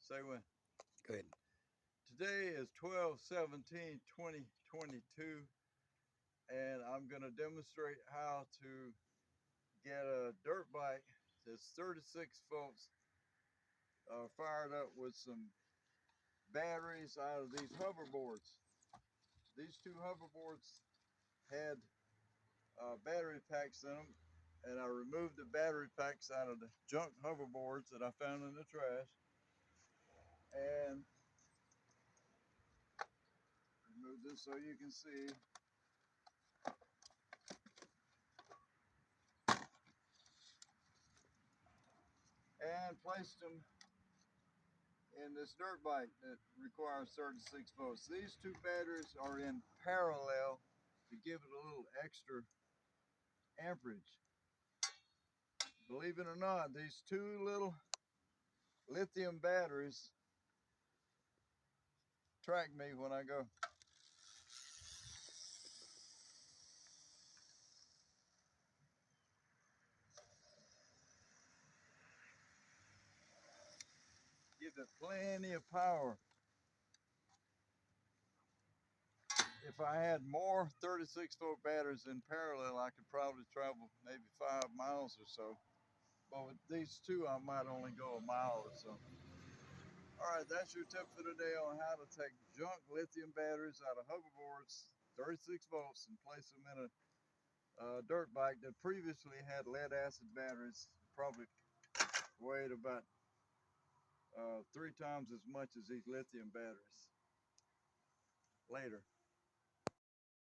Say when. Go ahead. Today is 12/17/2022, and I'm going to demonstrate how to get a dirt bike that's 36 volts fired up with some batteries out of these hoverboards. These two hoverboards had battery packs in them, and I removed the battery packs out of the junk hoverboards that I found in the trash, and remove this so you can see. And placed them in this dirt bike that requires 36 volts. These two batteries are in parallel to give it a little extra amperage. Believe it or not, these two little lithium batteries track me when I go. Give it plenty of power. If I had more 36 volt batteries in parallel, I could probably travel maybe 5 miles or so. But with these two, I might only go a mile or so. All right, that's your tip for today on how to take junk lithium batteries out of hoverboards, 36 volts, and place them in a dirt bike that previously had lead acid batteries, probably weighed about 3 times as much as these lithium batteries. Later.